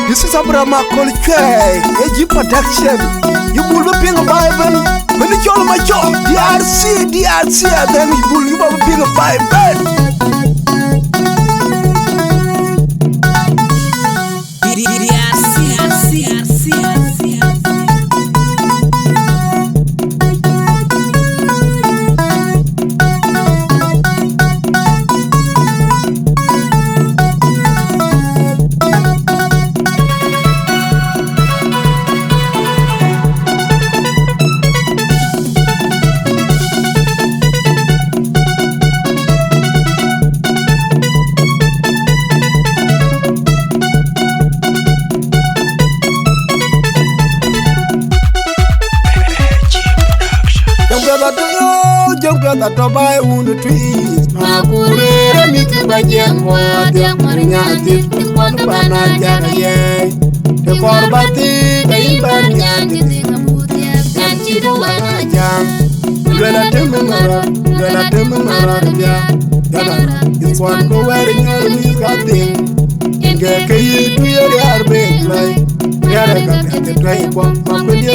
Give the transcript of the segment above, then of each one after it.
This is Abraham Kolche, AG Production. You will be paying a Bible. When it's all my job, DRC, then you will be paying a Bible. That to buy wound the trees. Makure, Miki Bajamwa, the Mariati, the Quadupana Jaya, the Corbati, the Ibanian, the Chidoana Jam, it's one go wearing your music. In Gaki, to your arbeit, like Yaraka, the train, but Makulia,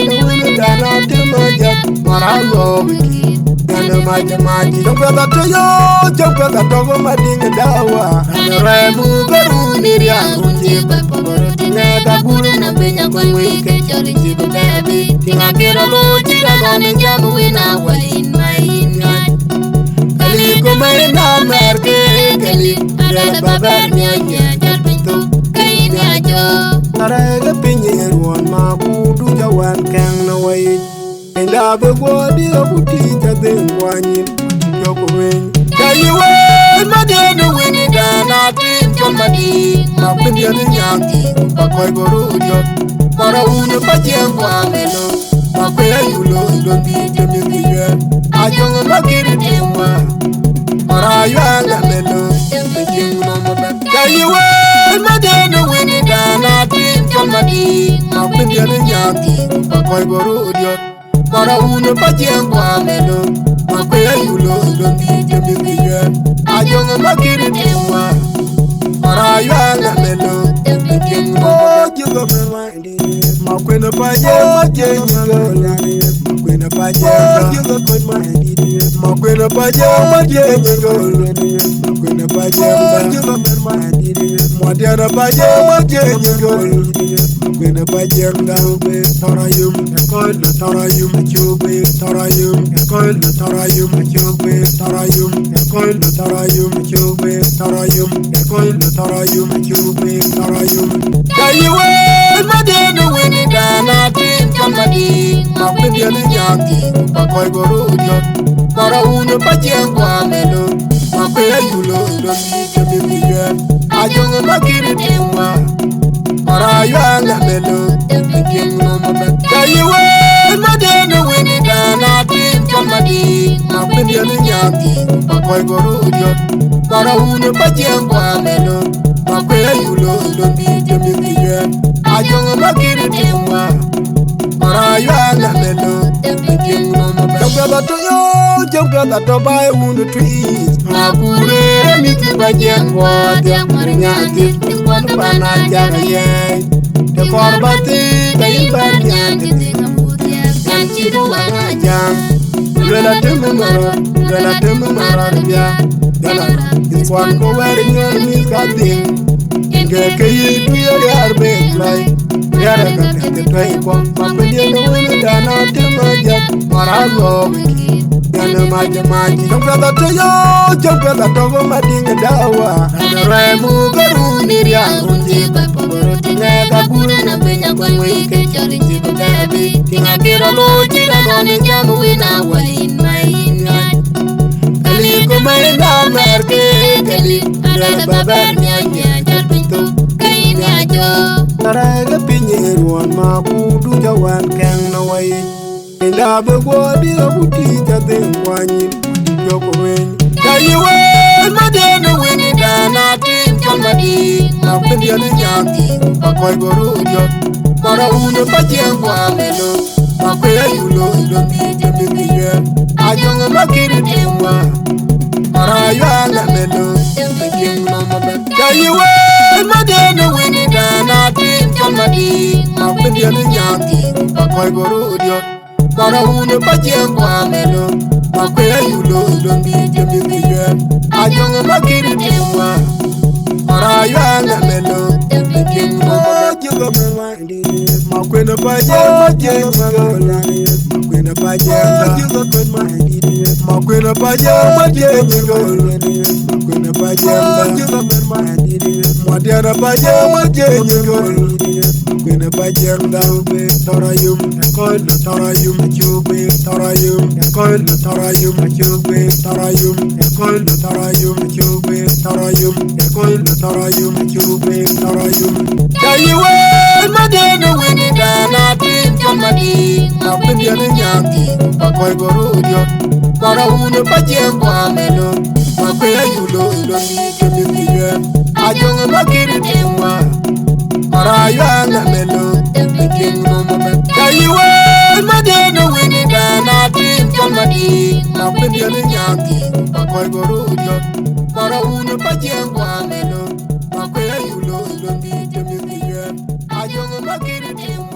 Dana, Timaja, Marago. Jump at the jump at the dog of my ding dawa. And a ramu garuniria, Pagurina, Pena, when we can jolly baby. Tinakira Lojira, and Jabuina, well in my inland. Calico, my American, Cali, Babania, Japito, Kaina Joe. Araga Pinier, one Maku, do the one can away. And I will go the teacher then one in Yokoin. Tell you what, my dear, the winning down, I think somebody, my opinion in Yankee, but I go to your for a wound of Pajian Guamelo. My prayer you know, don't be to me here. I don't know get it in one. Or are you a mellow? Tell you what, my dear, the winning down, I think somebody, my opinion in Yankee, but I go to your Para uno Pajian Guamelo, my prayer you know, don't be to me here. I don't know get it in one. Or are you a mellow? Oh, you got me minded. My queen of Pajian, my queen of Pajian, you got quite minded. My queen of Pajian, you go. Queen of Pajian, you got me minded. My dear Pajian, you go. Queen of Pajian, Torayum, a coil, Torayum, a tube, Torayum, a coil, Torayum, a tube, Torayum, a coil, Torayum, a tube, Torayum, a coil, Torayum, a tube, Torayum. Tell you what, my dear, the winning down, I think somebody, my opinion in Yankee, but I go to your for a wound of Pajian Guamelo, my prayer you know, don't need to be here. I don't know get it in one. Or are you a mellow? Tell you what, my dear, the winning down, I think somebody, my opinion in Yankee, but I go to your for a wound of Pajian Guamelo, my prayer you know, don't need to be here. I don't know get it in one. Or are you a mellow? Jump at the buy wound the trees. Makure, Miki Bajamwa, the Mariati, the Quadupana Jaya, the Corbati, the Ibanian, the Chidoana Jam, Relative Maravia, it's one go wearing your music. In Gaki, to your arbeit, like Yaraka, the train, Makulia, the winner, Dana, Timaja, Marago. Jump at the dog of my ding dawa. And a ramu garuniria, Pagurina, Pena, when we can jolly baby. Tinakira Lojira, and Jabuina, well in my inland. Calico, my American, Cali, Babania, Japito, Kaina Joe. Araga Pinier, one Maku, do the one can away. And I will go the teacher then one in Yokoin. Tell you what, my dear, the winning down, I think somebody, my opinion in Yankee, but I go to your for a wound of Pajian Guamelo, my prayer you know, don't be to me here. I don't know get it in one. Or are you a mellow? Tell you what, my dear, the winning down, I think koi gorudio. Para une pa jeng kwa melo. Makwe yulo londi jemi kiyen. Ajong makiri timwa. Para yanga melo. King mo juga memandi. Makwe na pa jeng gola. Makwe na pa jeng juga kon mandi. Makwe na pa jeng gola. Makwe na pa jeng juga memandi. Madia na pa jeng gola. Kwena bajenda ube tarayum ekol tarayum chube tarayum ekol tarayum chube tarayum ekol tarayum chube tarayum ekol tarayum chube tarayum kayiwe madena wini dana tin kamadi mapindia nyaki bakoy gorudio para une bajengwa melo mapeya yulo iloni kemiye ajonga makiri timwa para yanga melo king romo kayiwe madena wini dana tin kamadi mapindia nyaki bakoy gorudio para une bajengwa melo mapeya yulo iloni kemiye ajonga makiri timwa